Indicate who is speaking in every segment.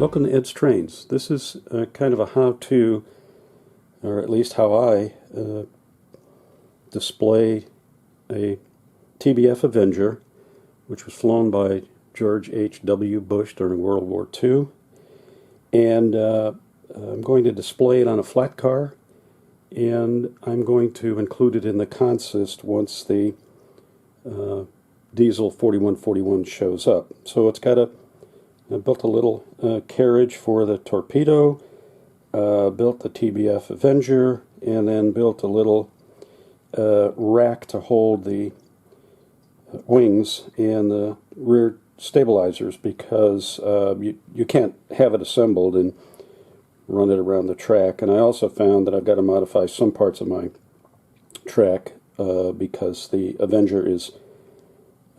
Speaker 1: Welcome to Ed's Trains. This is kind of a how-to, or at least how I display a TBF Avenger, which was flown by George H.W. Bush during World War II. And I'm going to display it on a flat car, and I'm going to include it in the consist once the diesel 4141 shows up. So it's got I built a little carriage for the torpedo, built the TBF Avenger, and then built a little rack to hold the wings and the rear stabilizers, because you can't have it assembled and run it around the track. And I also found that I've got to modify some parts of my track because the Avenger is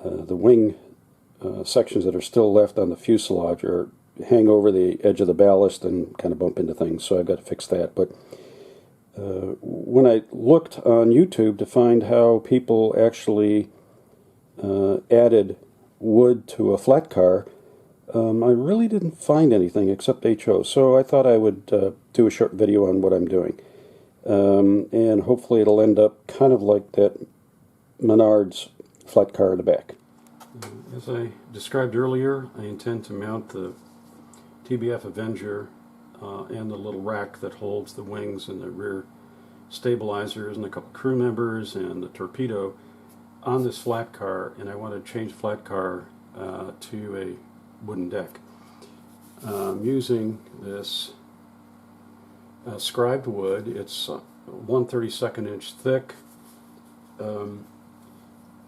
Speaker 1: the wing sections that are still left on the fuselage hang over the edge of the ballast and kind of bump into things, so I've got to fix that. But when I looked on YouTube to find how people actually added wood to a flat car, I really didn't find anything except HO, so I thought I would do a short video on what I'm doing. And hopefully it'll end up kind of like that Menards flat car in the back. As I described earlier, I intend to mount the TBF Avenger and the little rack that holds the wings and the rear stabilizers and a couple crew members and the torpedo on this flat car, and I want to change the flat car to a wooden deck. I'm using this scribed wood. It's 1/32 inch thick,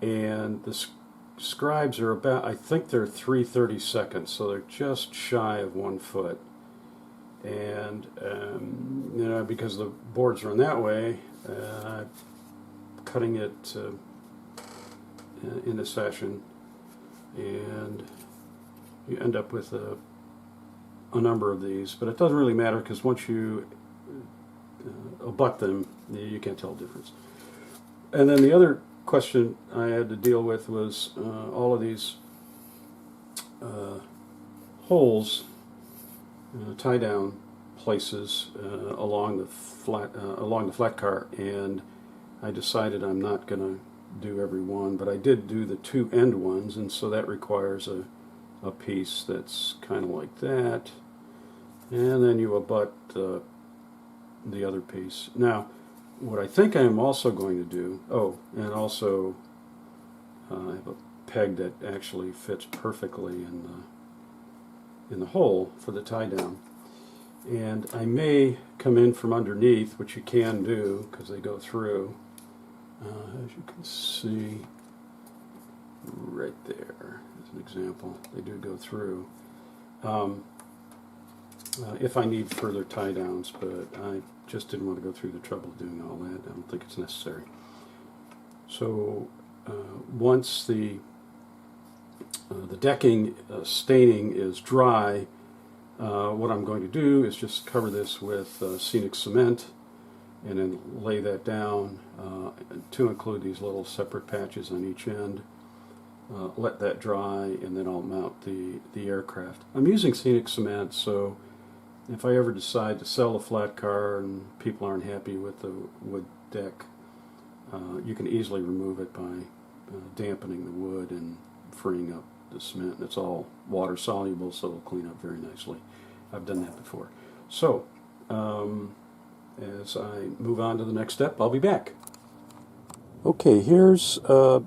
Speaker 1: and the scribes are about, I think they're 3/32, so they're just shy of 1 foot. And you know, because the boards run that way, I'm cutting it in this fashion, and you end up with a number of these. But it doesn't really matter, because once you abut them, you can't tell the difference. And then the other question I had to deal with was all of these holes, tie down places along the flat car, and I decided I'm not going to do every one, but I did do the two end ones, and so that requires a piece that's kind of like that, and then you abut the other piece. Now, what I think I am also going to do, and also I have a peg that actually fits perfectly in the hole for the tie down, and I may come in from underneath, which you can do because they go through, as you can see right there as an example. They do go through if I need further tie downs, but I just didn't want to go through the trouble of doing all that. I don't think it's necessary. So once the decking staining is dry, what I'm going to do is just cover this with scenic cement and then lay that down to include these little separate patches on each end. Let that dry, and then I'll mount the aircraft. I'm using scenic cement, so if I ever decide to sell a flat car and people aren't happy with the wood deck, you can easily remove it by dampening the wood and freeing up the cement. And it's all water soluble, so it'll clean up very nicely. I've done that before. So as I move on to the next step, I'll be back. Okay, here's the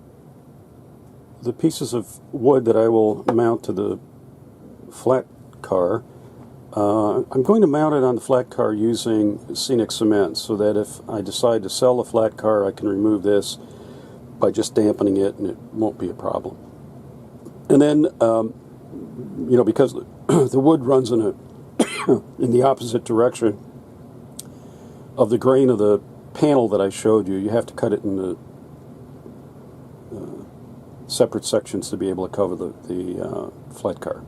Speaker 1: pieces of wood that I will mount to the flat car. I'm going to mount it on the flat car using scenic cement, so that if I decide to sell the flat car, I can remove this by just dampening it, and it won't be a problem. And then, you know, because the wood runs in the opposite direction of the grain of the panel that I showed you, you have to cut it into separate sections to be able to cover the flat car.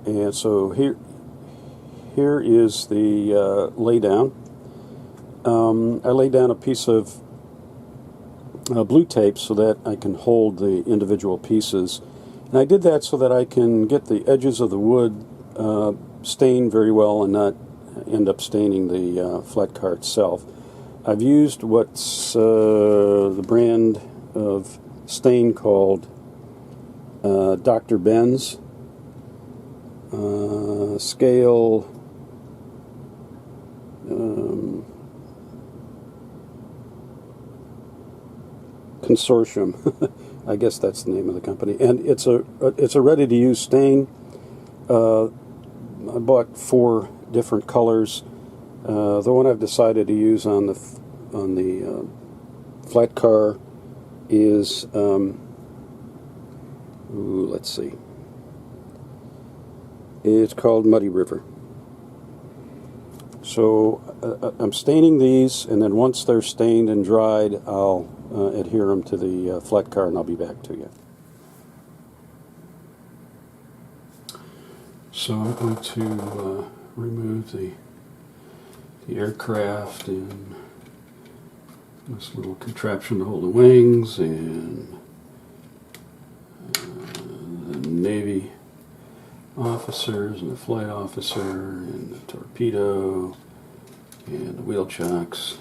Speaker 1: And so here is the laydown. I laid down a piece of blue tape so that I can hold the individual pieces. And I did that so that I can get the edges of the wood stain very well and not end up staining the flat car itself. I've used what's the brand of stain called Dr. Benz scale consortium. I guess that's the name of the company, and it's a ready-to-use stain. I bought 4 different colors. The one I've decided to use on the flat car is let's see. It's called Muddy River. So I'm staining these, and then once they're stained and dried, I'll adhere them to the flat car, and I'll be back to you. So I'm going to remove the aircraft and this little contraption to hold the wings, and the Navy officers and the flight officer and the torpedo and the wheel chocks,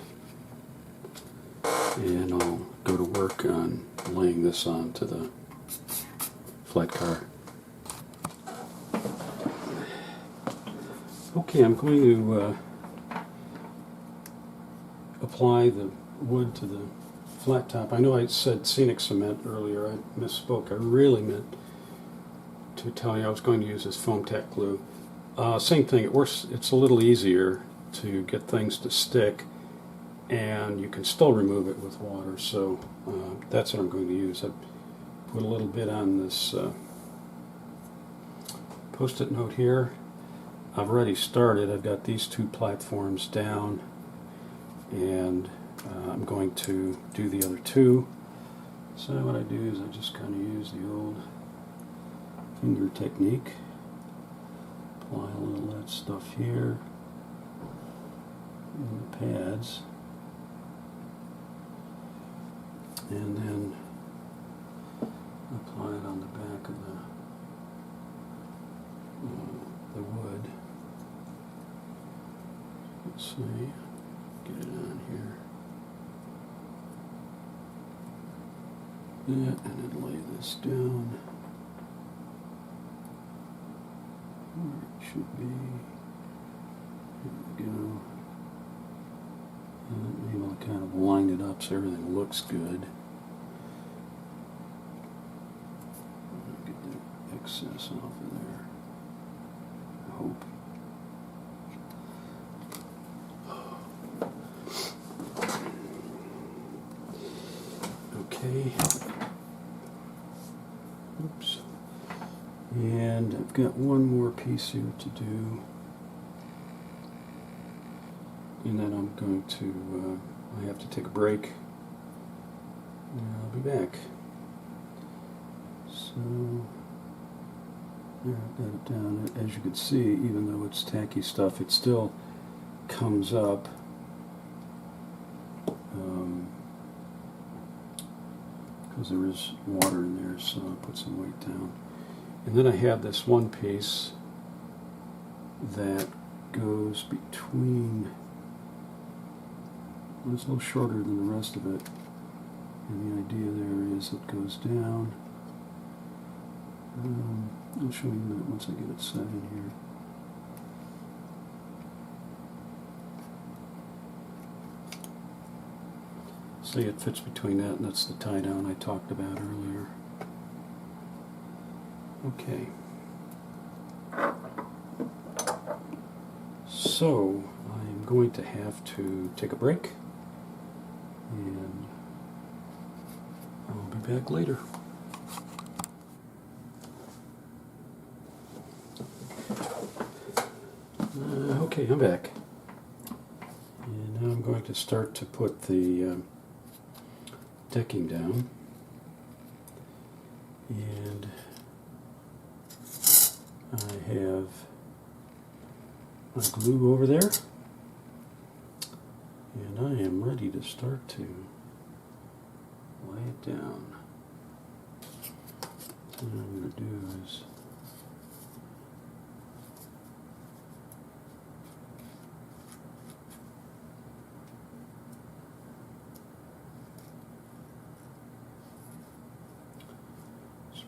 Speaker 1: and I'll go to work on laying this onto the flat car. Okay, I'm going to apply the wood to the flat top. I know I said scenic cement earlier. I misspoke. I really meant to tell you I was going to use this foam tack glue. Same thing. It works. It's a little easier to get things to stick, and you can still remove it with water. So that's what I'm going to use. I put a little bit on this post-it note here. I've already started. I've got these 2 platforms down, and I'm going to do the other 2. So what I do is I just kind of use the old finger technique. Apply a little of that stuff here in the pads, and then apply it on the back of the wood. Let's see, get it on here. Yeah, and then lay this down where it should be. Here we go. And I'm able to kind of line it up so everything looks good. Get the excess off of there, I hope. Okay. Oops. And I've got one more piece here to do. And then I'm going to, I have to take a break. And I'll be back. So, there, I've got it down. As you can see, even though it's tacky stuff, it still comes up. Because there is water in there, so I'll put some weight down. And then I have this one piece that goes between, well, it's a little shorter than the rest of it, and the idea there is it goes down. I'll show you in a minute once I get it set in here. See, it fits between that, and that's the tie down I talked about earlier. Okay. So, I'm going to have to take a break, and I'll be back later. Okay, I'm back. And now I'm going to start to put the decking down, and I have my glue over there, and I am ready to start to lay it down. What I'm going to do is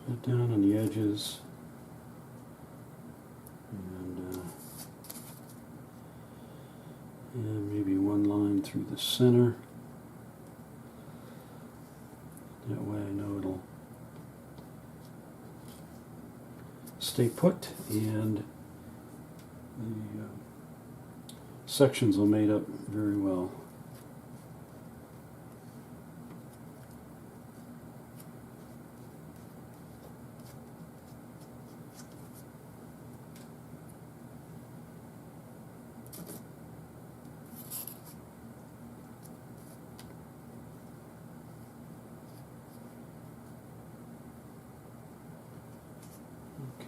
Speaker 1: that down on the edges. And maybe one line through the center. That way I know it'll stay put, and the sections will mate up very well.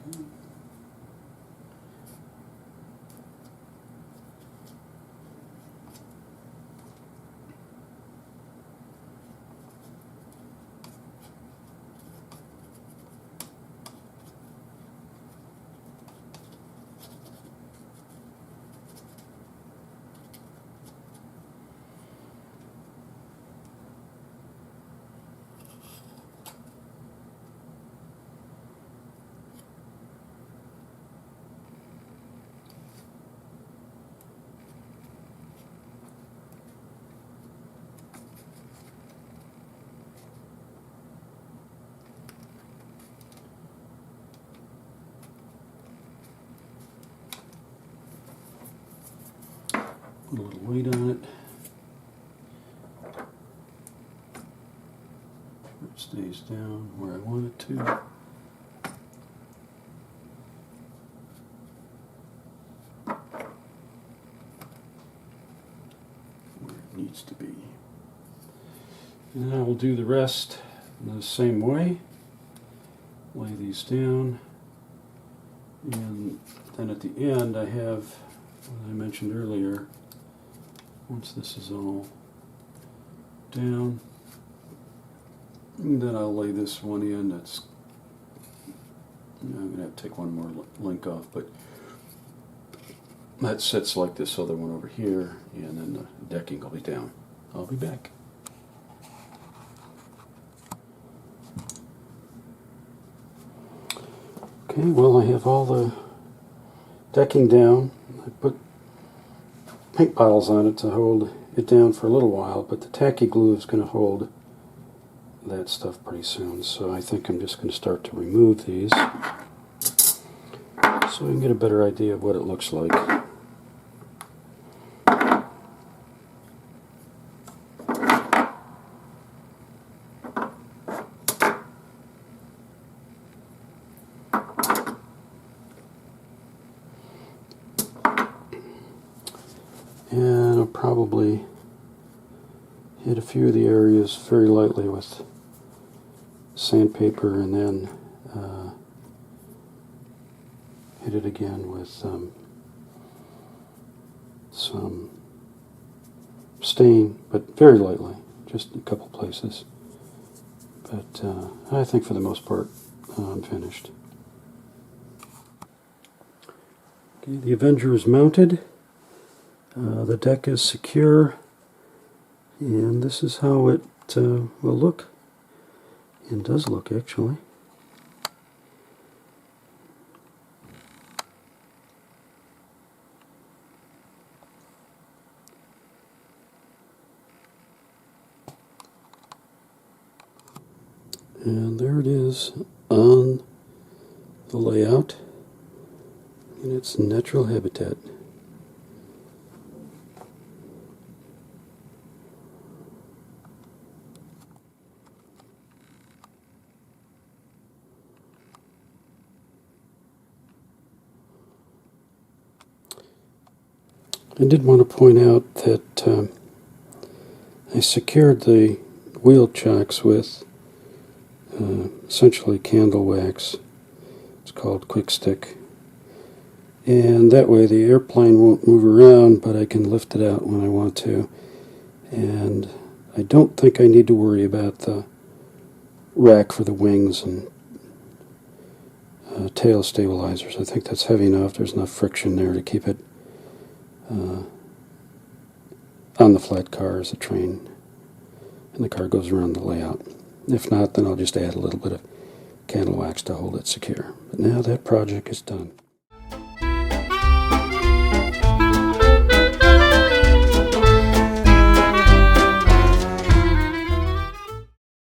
Speaker 1: Okay. Put a little weight on it. It stays down where I want it to. Where it needs to be. And I will do the rest in the same way. Lay these down. And then at the end I have what I mentioned earlier. Once this is all down, and then I'll lay this one in. That's, I'm going to have to take one more link off, but that sits like this other one over here, and then the decking will be down. I'll be back. Okay, well, I have all the decking down. I put paint bottles on it to hold it down for a little while, but the tacky glue is going to hold that stuff pretty soon, so I think I'm just going to start to remove these so we can get a better idea of what it looks like. And I'll probably hit a few of the areas very lightly with sandpaper, and then hit it again with some stain, but very lightly, just a couple places. But I think for the most part I'm finished. Okay, the Avenger is mounted. The deck is secure, and this is how it will look, and does look actually. And there it is on the layout in its natural habitat. I did want to point out that I secured the wheel chocks with essentially candle wax. It's called Quick Stick. And that way the airplane won't move around, but I can lift it out when I want to. And I don't think I need to worry about the rack for the wings and tail stabilizers. I think that's heavy enough. There's enough friction there to keep it on the flat car as a train and the car goes around the layout. If not, then I'll just add a little bit of candle wax to hold it secure. But now that project is done.